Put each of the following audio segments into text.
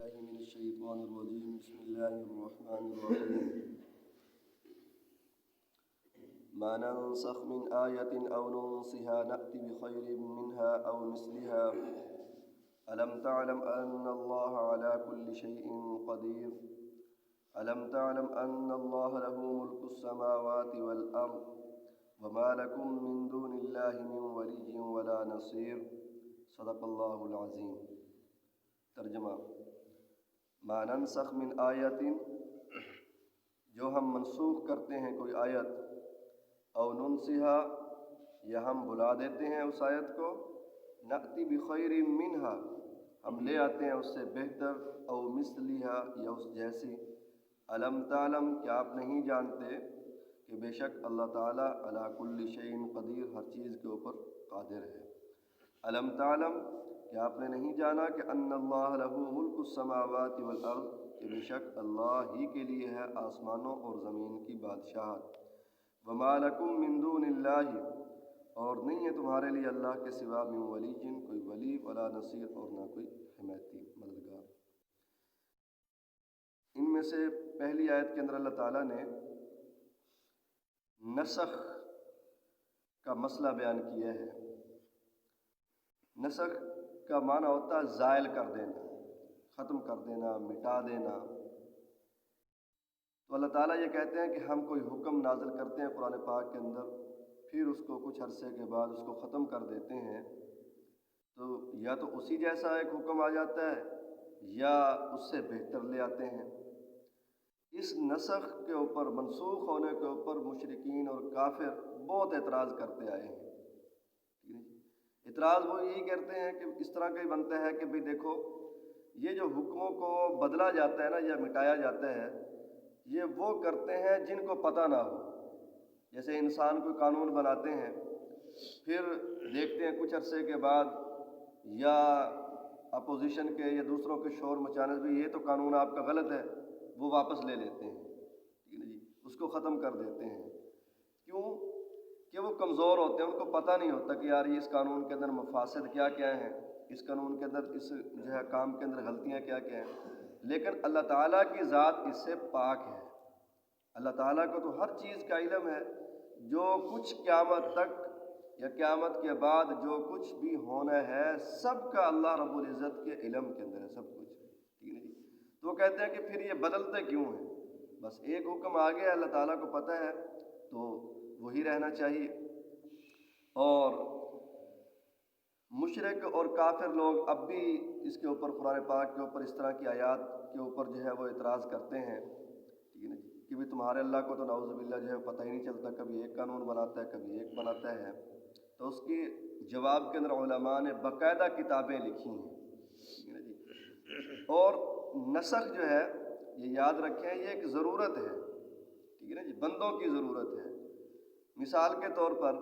بالله من الشيطان الرجيم. بسم الله الرحمن الرحيم. ما ننسخ من آية أو ننسها نأتي بخير منها أو مثلها ألم تعلم أن الله على كل شيء قدير ألم تعلم أن الله له ملك السماوات والأرض وما لكم من دون الله من ولي ولا نصير. صدق اللہ العظیم. ترجمہ: ما ننسخ من آیت، جو ہم منسوخ کرتے ہیں کوئی آیت، او ننسها، یا ہم بلا دیتے ہیں اس آیت کو، نأتی بخیر منہا، ہم لے آتے ہیں اس سے بہتر، او مثلها، یا اس جیسی. علم تعلم، کیا آپ نہیں جانتے کہ بے شک اللہ تعالیٰ علی کل شیء قدیر، ہر چیز کے اوپر قادر ہے. علم تعلم، کہ آپ نے نہیں جانا کہ ان اللہ لہ ملک السماوات والارض، کہ بے شک اللہ ہی کے لیے ہے آسمانوں اور زمین کی بادشاہت. وما لکم من دون اللہ، اور نہیں ہے تمہارے لیے اللہ کے سوا من ولی، کوئی ولی، ولا نصیر، اور نہ کوئی حمایتی مددگار. ان میں سے پہلی آیت کے اندر اللہ تعالیٰ نے نسخ کا مسئلہ بیان کیا ہے. نسخ کا معنی ہوتا ہے زائل کر دینا، ختم کر دینا، مٹا دینا. تو اللہ تعالیٰ یہ کہتے ہیں کہ ہم کوئی حکم نازل کرتے ہیں قرآن پاک کے اندر، پھر اس کو کچھ عرصے کے بعد اس کو ختم کر دیتے ہیں، تو یا تو اسی جیسا ایک حکم آ جاتا ہے یا اس سے بہتر لے آتے ہیں. اس نسخ کے اوپر، منسوخ ہونے کے اوپر مشرکین اور کافر بہت اعتراض کرتے آئے ہیں. اعتراض وہ یہی کرتے ہیں کہ اس طرح کا ہی بنتا ہے کہ بھئی دیکھو، یہ جو حکموں کو بدلا جاتا ہے نا یا مٹایا جاتا ہے، یہ وہ کرتے ہیں جن کو پتہ نہ ہو. جیسے انسان کوئی قانون بناتے ہیں، پھر دیکھتے ہیں کچھ عرصے کے بعد یا اپوزیشن کے یا دوسروں کے شور مچانے سے یہ تو قانون آپ کا غلط ہے، وہ واپس لے لیتے ہیں، ٹھیک ہے جی، اس کو ختم کر دیتے ہیں. کیوں؟ کہ وہ کمزور ہوتے ہیں، ان کو پتہ نہیں ہوتا کہ یار یہ اس قانون کے اندر مفاسد کیا کیا ہیں، اس قانون کے اندر اس جو ہے کام کے اندر غلطیاں کیا کیا ہیں. لیکن اللہ تعالیٰ کی ذات اس سے پاک ہے. اللہ تعالیٰ کو تو ہر چیز کا علم ہے. جو کچھ قیامت تک یا قیامت کے بعد جو کچھ بھی ہونا ہے، سب کا اللہ رب العزت کے علم کے اندر ہے، سب کچھ، ٹھیک ہے جی. تو وہ کہتے ہیں کہ پھر یہ بدلتے کیوں ہیں؟ بس ایک حکم آ گیا، اللہ تعالیٰ کو پتہ ہے، تو وہی رہنا چاہیے. اور مشرک اور کافر لوگ اب بھی اس کے اوپر، قرآن پاک کے اوپر، اس طرح کی آیات کے اوپر جو ہے وہ اعتراض کرتے ہیں، ٹھیک ہے نا جی، کہ بھی تمہارے اللہ کو تو نعوذ باللہ جو ہے پتہ ہی نہیں چلتا، کبھی ایک قانون بناتا ہے، کبھی ایک بناتا ہے. تو اس کی جواب کے اندر علماء نے باقاعدہ کتابیں لکھی ہیں، ٹھیک ہے نا جی. اور نسخ جو ہے، یہ یاد رکھیں، یہ ایک ضرورت ہے، ٹھیک ہے نا جی، بندوں کی ضرورت ہے. مثال کے طور پر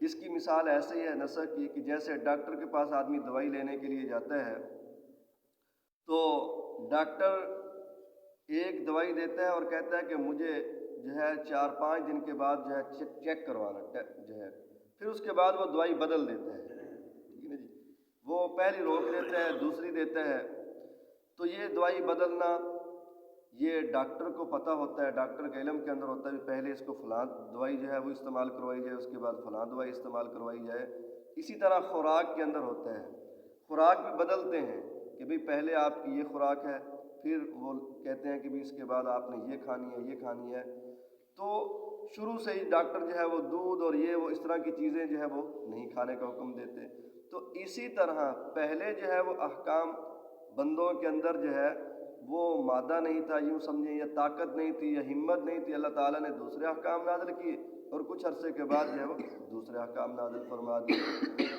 اس کی مثال ایسے ہی ہے نسخ کی، کہ جیسے ڈاکٹر کے پاس آدمی دوائی لینے کے لیے جاتا ہے، تو ڈاکٹر ایک دوائی دیتا ہے اور کہتا ہے کہ مجھے جو ہے 4-5 دن کے بعد جو ہے چیک کروانا جو ہے، پھر اس کے بعد وہ دوائی بدل دیتا ہے، ٹھیک ہے نا جی. وہ پہلی روک دیتا ہے، دوسری دیتا ہے. تو یہ دوائی بدلنا، یہ ڈاکٹر کو پتہ ہوتا ہے، ڈاکٹر کے علم کے اندر ہوتا ہے کہ پہلے اس کو فلاں دوائی جو ہے وہ استعمال کروائی جائے، اس کے بعد فلاں دوائی استعمال کروائی جائے. اسی طرح خوراک کے اندر ہوتا ہے، خوراک بھی بدلتے ہیں کہ بھئی پہلے آپ کی یہ خوراک ہے، پھر وہ کہتے ہیں کہ بھی اس کے بعد آپ نے یہ کھانی ہے، یہ کھانی ہے. تو شروع سے ہی ڈاکٹر جو ہے وہ دودھ اور یہ وہ اس طرح کی چیزیں جو ہے وہ نہیں کھانے کا حکم دیتے. تو اسی طرح پہلے جو ہے وہ احکام بندوں کے اندر جو ہے وہ مادہ نہیں تھا، یوں سمجھیں، یا طاقت نہیں تھی، یا ہمت نہیں تھی. اللہ تعالیٰ نے دوسرے احکام نازل کیے اور کچھ عرصے کے بعد جو ہے وہ دوسرے احکام نازل فرما دیے.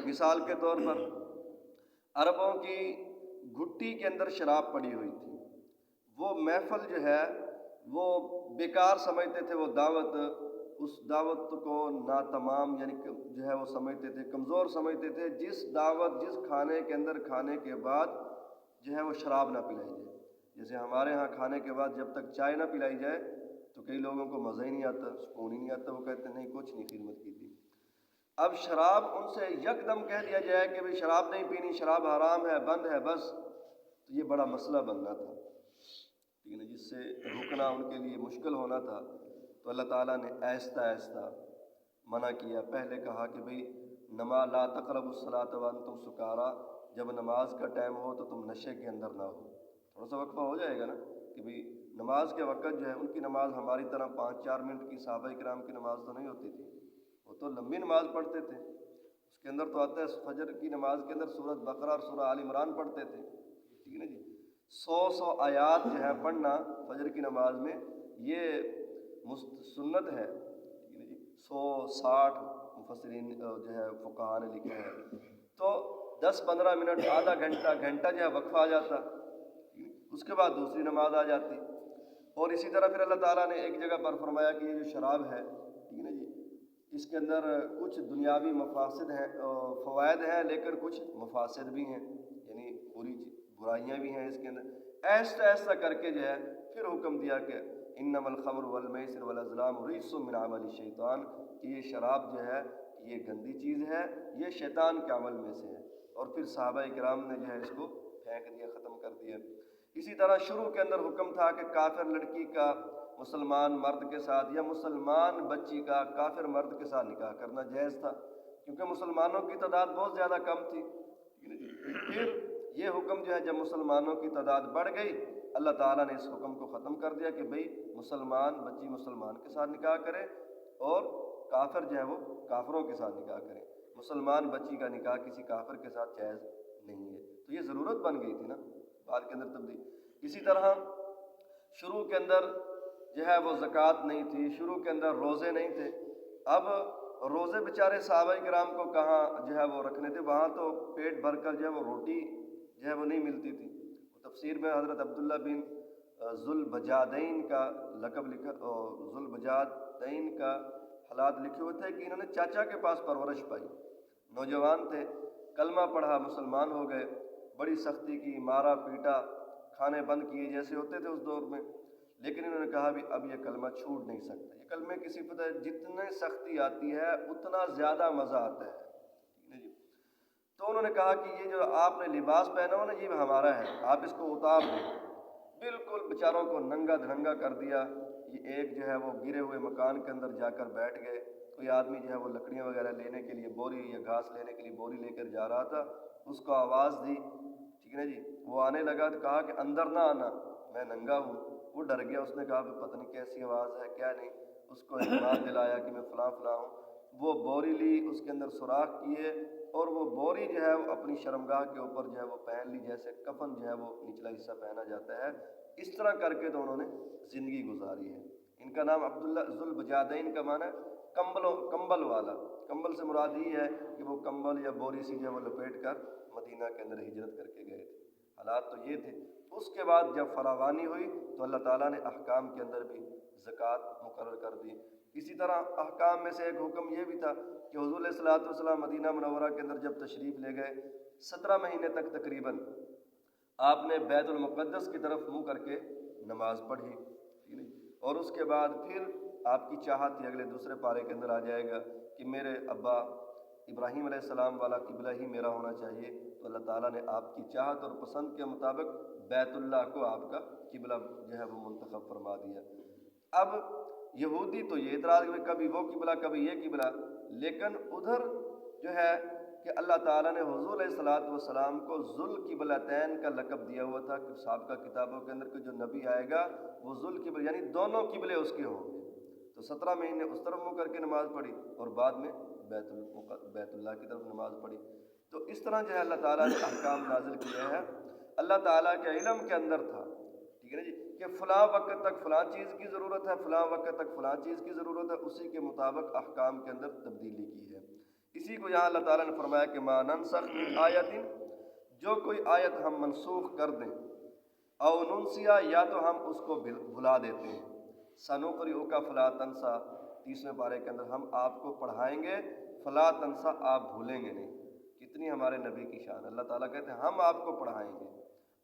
مثال کے طور پر عربوں کی گھٹی کے اندر شراب پڑی ہوئی تھی. وہ محفل جو ہے وہ بیکار سمجھتے تھے، وہ دعوت، اس دعوت کو ناتمام یعنی جو ہے وہ سمجھتے تھے، کمزور سمجھتے تھے. جس دعوت، جس کھانے کے اندر کھانے کے بعد جو ہے وہ شراب نہ پلائی جائے. جیسے ہمارے ہاں کھانے کے بعد جب تک چائے نہ پلائی جائے تو کئی لوگوں کو مزہ ہی نہیں آتا، سکون ہی نہیں آتا، وہ کہتے ہیں نہیں کچھ نہیں خدمت کی تھی. اب شراب ان سے یک دم کہہ دیا جائے کہ بھئی شراب نہیں پینی، شراب حرام ہے، بند ہے، بس تو یہ بڑا مسئلہ بننا تھا، ٹھیک ہے نا، جس سے رکنا ان کے لیے مشکل ہونا تھا۔ تو اللہ تعالیٰ نے آہستہ آہستہ منع کیا۔ پہلے کہا کہ بھئی نماز لا تقربوا الصلاۃ وانتم سکارا، جب نماز کا ٹائم ہو تو تم نشے کے اندر نہ ہو۔ تھوڑا سا وقفہ ہو جائے گا نا کہ بھئی نماز کے وقت جو ہے ان کی نماز ہماری طرح 5-4 منٹ کی صحابہ کرام کی نماز تو نہیں ہوتی تھی، وہ تو لمبی نماز پڑھتے تھے۔ اس کے اندر تو آتا ہے فجر کی نماز کے اندر سورۃ بقرہ اور سورہ آل عمران پڑھتے تھے، ٹھیک ہے نا جی۔ 100 آیات جو ہے پڑھنا فجر کی نماز میں یہ سنت ہے، ٹھیک ہے جی۔ 160 مفسرین جو ہے فقہاء نے لکھا ہے، تو 10-15 منٹ، آدھا گھنٹہ جو ہے وقفہ آ جاتا، اس کے بعد دوسری نماز آ جاتی۔ اور اسی طرح پھر اللہ تعالیٰ نے ایک جگہ پر فرمایا کہ یہ جو شراب ہے، ٹھیک ہے نا جی، اس کے اندر کچھ دنیاوی مفاسد ہیں، فوائد ہیں، لیکن کچھ مفاسد بھی ہیں، یعنی برائیاں بھی ہیں اس کے اندر۔ ایسا ایسا کر کے جو ہے پھر حکم دیا کہ انما الخمر والمیسر والازلام رجس من عمل الشیطان، کہ یہ شراب جو ہے یہ گندی چیز ہے، یہ شیطان کے عمل میں سے ہے۔ اور پھر صحابہ کرام نے جو ہے اس کو پھینک دیا، ختم کر دیا۔ اسی طرح شروع کے اندر حکم تھا کہ کافر لڑکی کا مسلمان مرد کے ساتھ یا مسلمان بچی کا کافر مرد کے ساتھ نکاح کرنا جائز تھا، کیونکہ مسلمانوں کی تعداد بہت زیادہ کم تھی۔ پھر یہ حکم جو ہے جب مسلمانوں کی تعداد بڑھ گئی، اللہ تعالیٰ نے اس حکم کو ختم کر دیا کہ بھئی مسلمان بچی مسلمان کے ساتھ نکاح کرے اور کافر جو ہے وہ کافروں کے ساتھ نکاح کرے۔ مسلمان بچی کا نکاح کسی کافر کے ساتھ جائز نہیں ہے۔ تو یہ ضرورت بن گئی تھی نا بعد کے اندر تبدیل۔ اسی طرح شروع کے اندر جو ہے وہ زکوٰۃ نہیں تھی، شروع کے اندر روزے نہیں تھے۔ اب روزے بیچارے صحابہ کرام کو کہاں جو ہے وہ رکھنے تھے، وہاں تو پیٹ بھر کر جو ہے وہ روٹی جو ہے وہ نہیں ملتی تھی۔ تفسیر میں حضرت عبداللہ بن ذوالبجادین کا لقب لکھا، ذوالبجادین کا حالات لکھے ہوئے تھے کہ انہوں نے چاچا کے پاس پرورش پائی، نوجوان تھے، کلمہ پڑھا، مسلمان ہو گئے، بڑی سختی کی، مارا پیٹا، کھانے بند کیے جیسے ہوتے تھے اس دور میں، لیکن انہوں نے کہا بھی اب یہ کلمہ چھوٹ نہیں سکتا۔ یہ کلمے کی صفت ہے، جتنے سختی آتی ہے اتنا زیادہ مزہ آتا ہے، ٹھیک ہے جی۔ تو انہوں نے کہا کہ یہ جو آپ نے لباس پہنا ہو نا یہ ہمارا ہے، آپ اس کو اتار دیں۔ بالکل بیچاروں کو ننگا دھنگا کر دیا۔ یہ ایک جو ہے وہ گرے ہوئے مکان کے اندر جا کر بیٹھ گئے۔ کوئی آدمی جو ہے وہ لکڑیاں وغیرہ لینے کے لیے بوری یا گھاس لینے کے لیے بوری لے کر جا رہا تھا، اس کو آواز دی، ٹھیک ہے نا جی، وہ آنے لگا تو کہا کہ اندر نہ آنا، میں ننگا ہوں۔ وہ ڈر گیا، اس نے کہا کہ پتہ نہیں کیسی آواز ہے کیا نہیں، اس کو اعتماد دلایا کہ میں فلاں فلاں ہوں۔ وہ بوری لی، اس کے اندر سوراخ کیے اور وہ بوری جو ہے وہ اپنی شرمگاہ کے اوپر جو ہے وہ پہن لی، جیسے کفن جو ہے وہ نچلا حصہ پہنا جاتا ہے، اس طرح کر کے تو انہوں نے زندگی گزاری ہے۔ ان کا نام عبداللہ ذوالبجادین کا معنی ہے کمبل والا۔ کمبل سے مراد یہ ہے کہ وہ کمبل یا بوری سی جو ہے وہ لپیٹ کر مدینہ کے اندر ہجرت کر کے گئے تھے۔ حالات تو یہ تھے۔ اس کے بعد جب فراوانی ہوئی تو اللہ تعالیٰ نے احکام کے اندر بھی زکوٰۃ مقرر کر دی۔ اسی طرح احکام میں سے ایک حکم یہ بھی تھا کہ حضور علیہ الصلوۃ والسلام مدینہ منورہ کے اندر جب تشریف لے گئے، 17 مہینے تک تقریباً آپ نے بیت المقدس کی طرف منہ کر کے نماز پڑھی، اور اس کے بعد پھر آپ کی چاہت تھی، اگلے دوسرے پارے کے اندر آ جائے گا کہ میرے ابا ابراہیم علیہ السلام والا قبلہ ہی میرا ہونا چاہیے۔ تو اللہ تعالیٰ نے آپ کی چاہت اور پسند کے مطابق بیت اللہ کو آپ کا قبلہ جو ہے وہ منتخب فرما دیا۔ اب یہودی تو یہ اعتراض کہ کبھی وہ قبلہ کبھی یہ قبلہ، لیکن ادھر جو ہے کہ اللہ تعالیٰ نے حضور علیہ الصلوۃ والسلام کو ذوالقبلتین کا لقب دیا ہوا تھا کہ سابقہ کتابوں کے اندر کہ جو نبی آئے گا وہ ذوالقبل، یعنی دونوں قبلے اس کے ہوں گے۔ تو 17 مہینے اس طرف منہ کر کے نماز پڑھی اور بعد میں بیت اللہ کی طرف نماز پڑھی۔ تو اس طرح جو ہے اللہ تعالیٰ نے احکام نازل کیا ہے۔ اللہ تعالیٰ کے علم کے اندر تھا، ٹھیک ہے نا جی، کہ فلاں وقت تک فلاں چیز کی ضرورت ہے، فلاں وقت تک فلاں چیز کی ضرورت ہے، اسی کے مطابق احکام کے اندر تبدیلی کی ہے۔ اسی کو یہاں اللہ تعالیٰ نے فرمایا کہ ما ننسخ من آیت، جو کوئی آیت ہم منسوخ کر دیں، او ننسیا، یا تو ہم اس کو بھلا دیتے ہیں، سنقرئک فلا تنسا، 30ویں پارے کے اندر ہم آپ کو پڑھائیں گے، فلا تنسا، آپ بھولیں گے نہیں۔ کتنی ہمارے نبی کی شان، اللہ تعالیٰ کہتے ہیں ہم آپ کو پڑھائیں گے،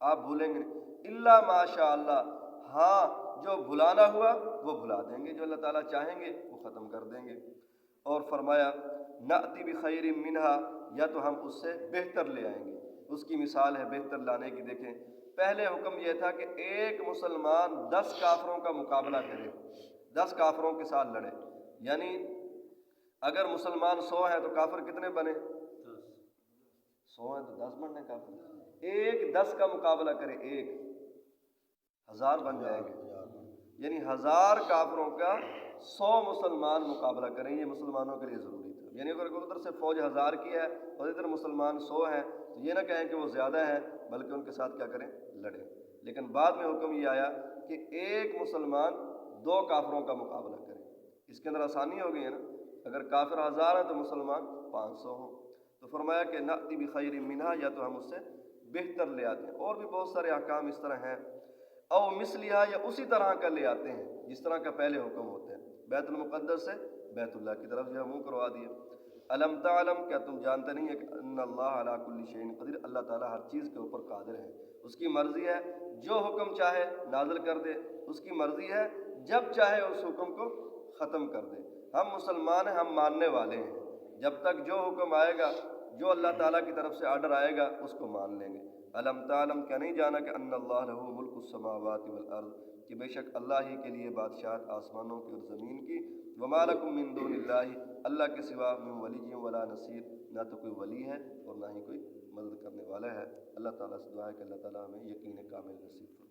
آپ بھولیں گے نہیں، الا ماشاء اللہ، ہاں جو بھلانا ہوا وہ بھلا دیں گے، جو اللہ تعالیٰ چاہیں گے وہ ختم کر دیں گے۔ اور فرمایا نأتی بخیر منہا، یا تو ہم اس سے بہتر لے آئیں گے۔ اس کی مثال ہے بہتر لانے کی، دیکھیں پہلے حکم یہ تھا کہ ایک مسلمان 10 کافروں کا مقابلہ کرے، 10 کافروں کے ساتھ لڑے، یعنی اگر مسلمان 100 ہیں تو کافر کتنے بنے؟ 100 ہیں تو 10 بننے کافر، ایک 10 کا مقابلہ کرے، ایک 1000 بن جائیں گے، یعنی 1000 کافروں کا 100 مسلمان مقابلہ کریں، یہ مسلمانوں کے لیے ضروری تھا۔ یعنی اگر ادھر سے فوج 1000 کی ہے اور ادھر مسلمان 100 ہیں تو یہ نہ کہیں کہ وہ زیادہ ہیں، بلکہ ان کے ساتھ کیا کریں؟ لڑیں۔ لیکن بعد میں حکم یہ آیا کہ ایک مسلمان 2 کافروں کا مقابلہ کرے۔ اس کے اندر آسانی ہو گئی ہے نا، اگر کافر 1000 ہیں تو مسلمان 500 ہوں، تو فرمایا کہ نأتی بخیر منہا، یا تو ہم اس سے بہتر لے آتے ہیں۔ اور بھی بہت سارے احکام اس طرح ہیں، او مثلیہ، یا اسی طرح کا لے آتے ہیں جس طرح کا پہلے حکم ہوتے ہیں۔ بیت المقدس سے بیت اللہ کی طرف جو ہے منہ کروا دیے۔ الم تعلم، کیا تم جانتے نہیں ہے کہ ان اللہ علی کل شیء قدیر، اللہ تعالیٰ ہر چیز کے اوپر قادر ہے، اس کی مرضی ہے جو حکم چاہے نازل کر دے، اس کی مرضی ہے جب چاہے اس حکم کو ختم کر دے۔ ہم مسلمان ہیں، ہم ماننے والے ہیں، جب تک جو حکم آئے گا، جو اللہ تعالیٰ کی طرف سے آرڈر آئے گا اس کو مان لیں گے۔ الم تعلم، کیا نہیں جانا کہ ان اللہ لہ ملک السماوات والارض، کہ بے شک اللہ ہی کے لیے بادشاہت آسمانوں کی اور زمین کی، وما لکم من دون اللہ، اللہ کے سوا من ولی ولا نصیر، نہ تو کوئی ولی ہے اور نہ ہی کوئی مدد کرنے والا ہے۔ اللہ تعالیٰ سے دعا ہے کہ اللہ تعالیٰ ہمیں یقین کامل نصیب فرمائے۔